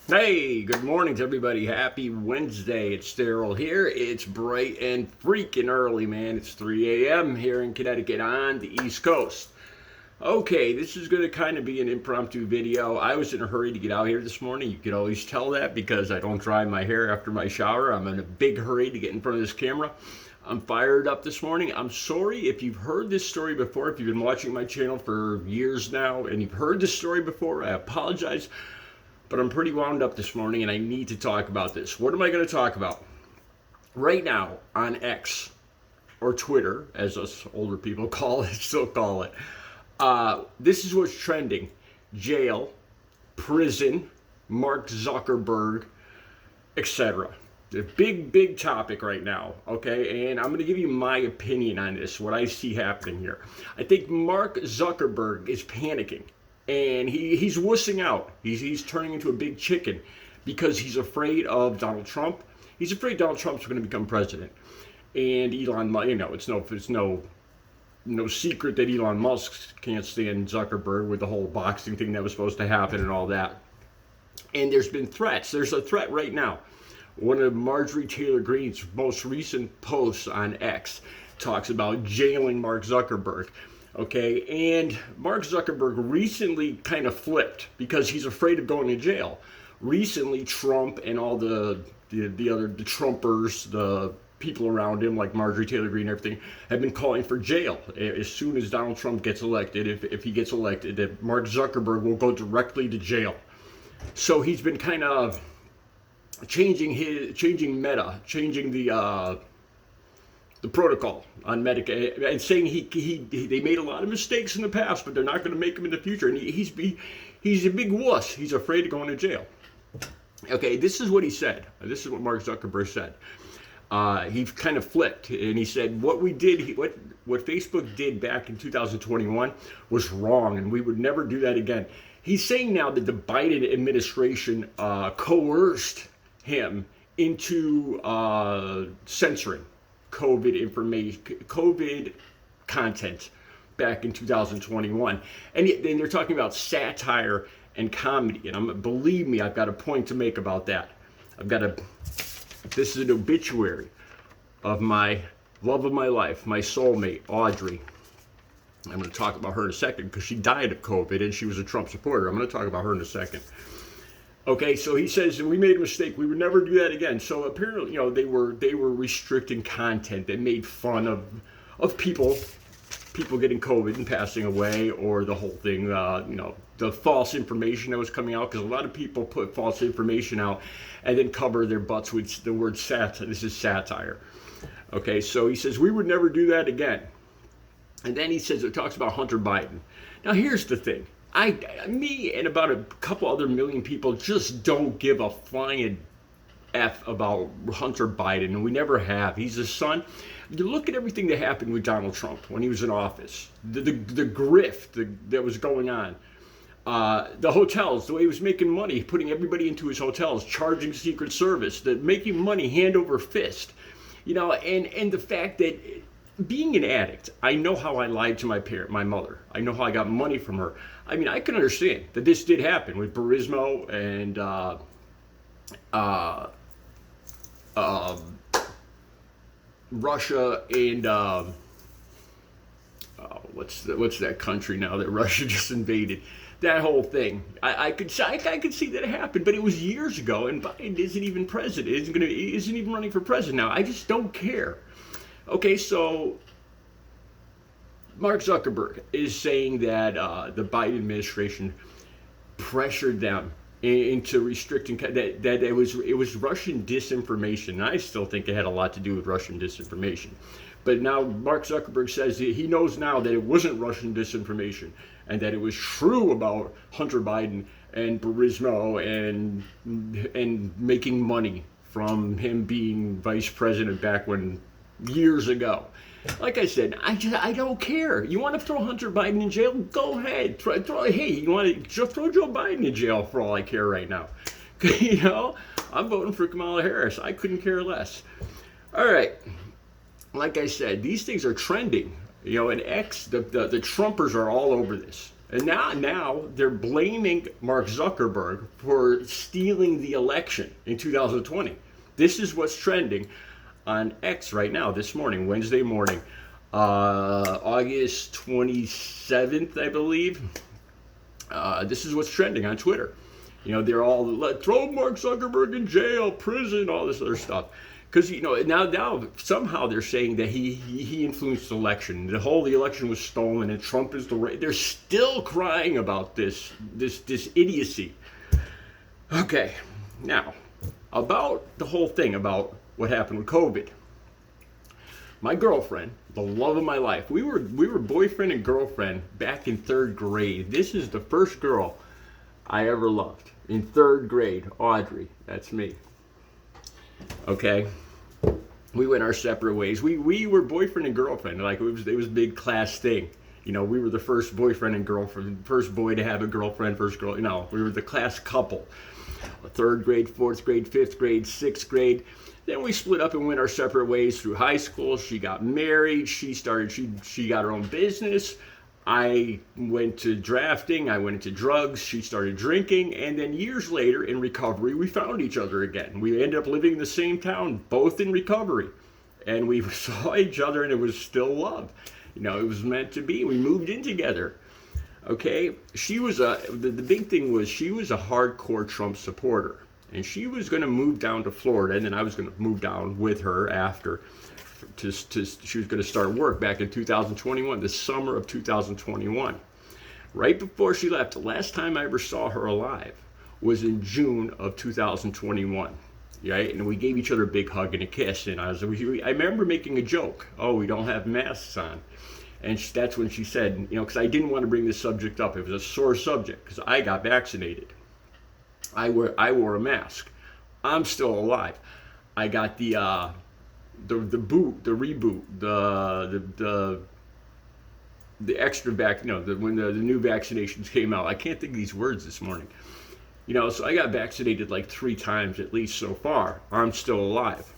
Hey, good morning to everybody. Happy Wednesday. It's Daryl here. It's bright and freaking early, man. It's 3 a.m. here in Connecticut on the East Coast. Okay, this is going to kind of be an impromptu video. I was in a hurry to get out here this morning. You can always tell that because I don't dry my hair after my shower. I'm in a big hurry to get in front of this camera. I'm fired up this morning. I'm sorry if you've heard this story before, if you've been watching my channel for years now and you've heard this story before, I apologize. But I'm pretty wound up this morning and I need to talk about this. What am I going to talk about? Right now on X, or Twitter, as us older people still call it, this is what's trending. Jail, prison, Mark Zuckerberg, etc. The big topic right now, okay? And I'm going to give you my opinion on this, what I see happening here. I think Mark Zuckerberg is panicking. And he's wussing out. He's turning into a big chicken because he's afraid of Donald Trump. He's afraid Donald Trump's going to become president. And Elon Musk, it's no secret that Elon Musk can't stand Zuckerberg with the whole boxing thing that was supposed to happen and all that. And there's been threats. There's a threat right now. One of Marjorie Taylor Greene's most recent posts on X talks about jailing Mark Zuckerberg. Okay, and Mark Zuckerberg recently kind of flipped because he's afraid of going to jail. Recently, Trump and all the Trumpers, the people around him like Marjorie Taylor Greene and everything, have been calling for jail. As soon as Donald Trump gets elected, if he gets elected, that Mark Zuckerberg will go directly to jail. So he's been kind of changing the protocol on Medicare and saying they made a lot of mistakes in the past, but they're not going to make them in the future. And he's a big wuss. He's afraid of going to jail. Okay, this is what he said. This is what Mark Zuckerberg said. He kind of flipped and he said what Facebook did back in 2021 was wrong, and we would never do that again. He's saying now that the Biden administration coerced him into censoring COVID content back in 2021, and then they're talking about satire and comedy. And believe me, I've got a point to make about that. This is an obituary of my love of my life, my soulmate, Audrey. I'm going to talk about her in a second because she died of COVID and she was a Trump supporter. I'm going to talk about her in a second. Okay, so he says we made a mistake. We would never do that again. So apparently, they were restricting content that made fun of people getting COVID and passing away, or the whole thing. The false information that was coming out, because a lot of people put false information out and then cover their butts with the word satire. This is satire. Okay, so he says we would never do that again. And then he says it talks about Hunter Biden. Now here's the thing. Me and about a couple other million people just don't give a flying F about Hunter Biden, and we never have. He's a son. You look at everything that happened with Donald Trump when he was in office, the grift that was going on, the hotels, the way he was making money, putting everybody into his hotels, charging Secret Service, making money hand over fist, and the fact that being an addict, I know how I lied to my mother. I know how I got money from her. I mean, I can understand that this did happen with Burisma and Russia and what's that country now that Russia just invaded? That whole thing. I could see that it happened, but it was years ago, and Biden isn't even president. Isn't even running for president now. I just don't care. Okay, so Mark Zuckerberg is saying that the Biden administration pressured them into restricting that it was Russian disinformation. And I still think it had a lot to do with Russian disinformation. But now Mark Zuckerberg says he knows now that it wasn't Russian disinformation and that it was true about Hunter Biden and Burisma and making money from him being vice president back when years ago. Like I said, I don't care. You want to throw Hunter Biden in jail? Go ahead. Hey, you want to throw Joe Biden in jail for all I care right now? I'm voting for Kamala Harris. I couldn't care less. All right. Like I said, these things are trending. And X, the Trumpers are all over this. And now they're blaming Mark Zuckerberg for stealing the election in 2020. This is what's trending on X right now, this morning, Wednesday morning, August 27th, I believe. This is what's trending on Twitter. You know, they're all, throw Mark Zuckerberg in jail, prison, all this other stuff. Because, you know, now somehow they're saying that he influenced the election. The election was stolen and Trump is the right. They're still crying about this idiocy. Okay, now, about the whole thing about what happened with COVID. My girlfriend, the love of my life, we were boyfriend and girlfriend back in 3rd grade. This is the first girl I ever loved. In 3rd grade, Audrey, that's me. Okay, we went our separate ways. We were boyfriend and girlfriend. Like it was a big class thing. You know, we were the first boyfriend and girlfriend, first boy to have a girlfriend, first girl. You know, we were the class couple. 3rd grade, 4th grade, 5th grade, 6th grade. Then we split up and went our separate ways through high school. She got married. She got her own business. I went to drafting, I went into drugs, she started drinking, and then years later in recovery, we found each other again. We ended up living in the same town, both in recovery. And we saw each other and it was still love. You know, it was meant to be. We moved in together. Okay, she was the big thing was she was a hardcore Trump supporter. And she was going to move down to Florida, and then I was going to move down with her after. She was going to start work back in 2021, the summer of 2021. Right before she left, the last time I ever saw her alive was in June of 2021. Right? And we gave each other a big hug and a kiss. And I remember making a joke. Oh, we don't have masks on. And that's when she said, you know, because I didn't want to bring this subject up. It was a sore subject because I got vaccinated. I wore a mask. I'm still alive. I got the reboot, the extra when the new vaccinations came out. I can't think of these words this morning. You know, so I got vaccinated like 3 times at least so far. I'm still alive.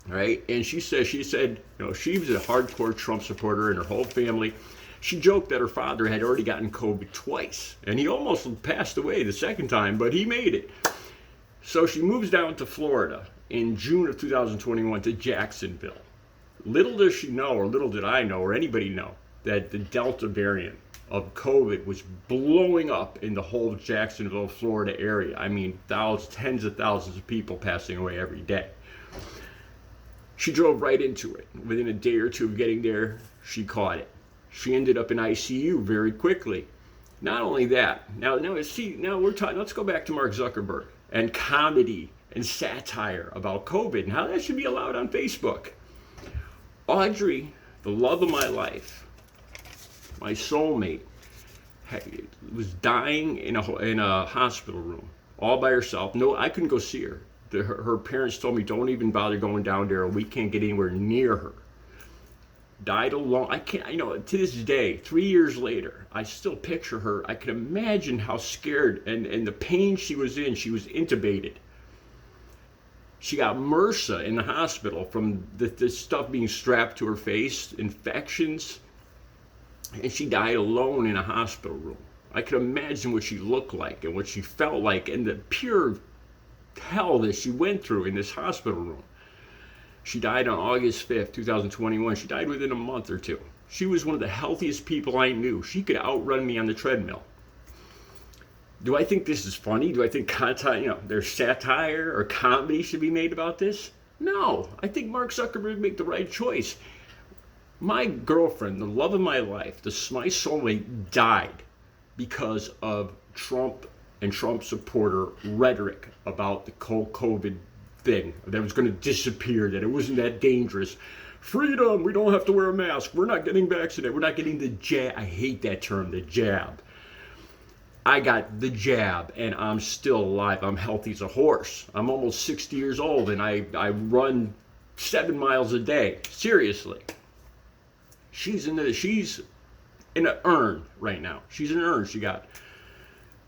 Right? And she said, you know, she was a hardcore Trump supporter and her whole family. She joked that her father had already gotten COVID twice, and he almost passed away the second time, but he made it. So she moves down to Florida in June of 2021 to Jacksonville. Little does she know, or little did I know, or anybody know, that the Delta variant of COVID was blowing up in the whole Jacksonville, Florida area. I mean, tens of thousands of people passing away every day. She drove right into it. Within a day or two of getting there, she caught it. She ended up in ICU very quickly. Not only that, now we're talking. Let's go back to Mark Zuckerberg and comedy and satire about COVID and how that should be allowed on Facebook. Audrey, the love of my life, my soulmate, was dying in a hospital room all by herself. No, I couldn't go see her. Her parents told me, don't even bother going down there. We can't get anywhere near her. Died alone. I can't, you know, to this day, 3 years later, I still picture her. I can imagine how scared and the pain she was in. She was intubated. She got MRSA in the hospital from the stuff being strapped to her face, infections, and she died alone in a hospital room. I can imagine what she looked like and what she felt like and the pure hell that she went through in this hospital room. She died on August 5th, 2021. She died within a month or two. She was one of the healthiest people I knew. She could outrun me on the treadmill. Do I think this is funny? Do I think there's satire or comedy should be made about this? No. I think Mark Zuckerberg made the right choice. My girlfriend, the love of my life, my soulmate, died because of Trump and Trump supporter rhetoric about the COVID thing, that it was going to disappear, that it wasn't that dangerous. Freedom, we don't have to wear a mask, we're not getting vaccinated, we're not getting the jab. I hate that term, the jab. I got the jab and I'm still alive. I'm healthy as a horse. I'm almost 60 years old and I run 7 miles a day. Seriously. She's in an urn right now. She's in an urn. She got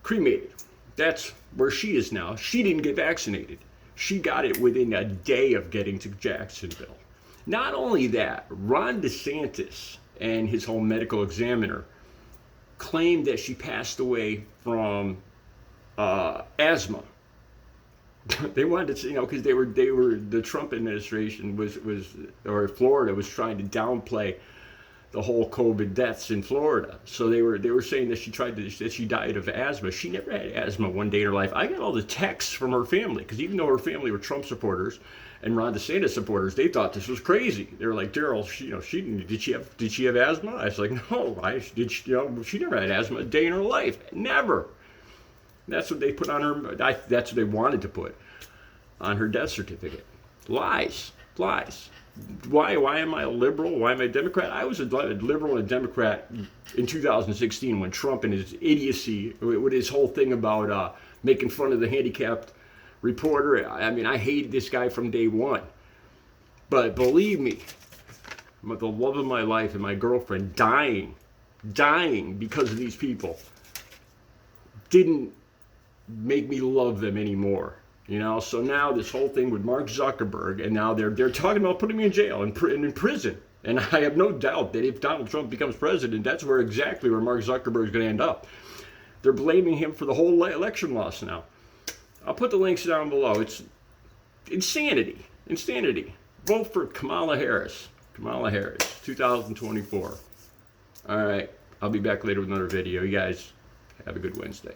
cremated. That's where she is now. She didn't get vaccinated. She got it within a day of getting to Jacksonville. Not only that, Ron DeSantis and his whole medical examiner claimed that she passed away from asthma. They wanted to, because they were the Trump administration was or Florida was trying to downplay the whole COVID deaths in Florida. So they were saying that she died of asthma. She never had asthma one day in her life. I got all the texts from her family, because even though her family were Trump supporters and Ron DeSantis supporters, they thought this was crazy. They were like, Daryl, did she have asthma? I was like, no, she never had asthma a day in her life, never. That's what they put on her. That's what they wanted to put on her death certificate. Lies. Why am I a liberal? Why am I a Democrat? I was a liberal and a Democrat in 2016 when Trump and his idiocy, with his whole thing about making fun of the handicapped reporter. I mean, I hated this guy from day one. But believe me, the love of my life and my girlfriend dying because of these people didn't make me love them anymore. So now this whole thing with Mark Zuckerberg, and now they're talking about putting me in jail and in prison. And I have no doubt that if Donald Trump becomes president, that's exactly where Mark Zuckerberg is going to end up. They're blaming him for the whole election loss now. I'll put the links down below. It's insanity. Vote for Kamala Harris. 2024. All right. I'll be back later with another video. You guys have a good Wednesday.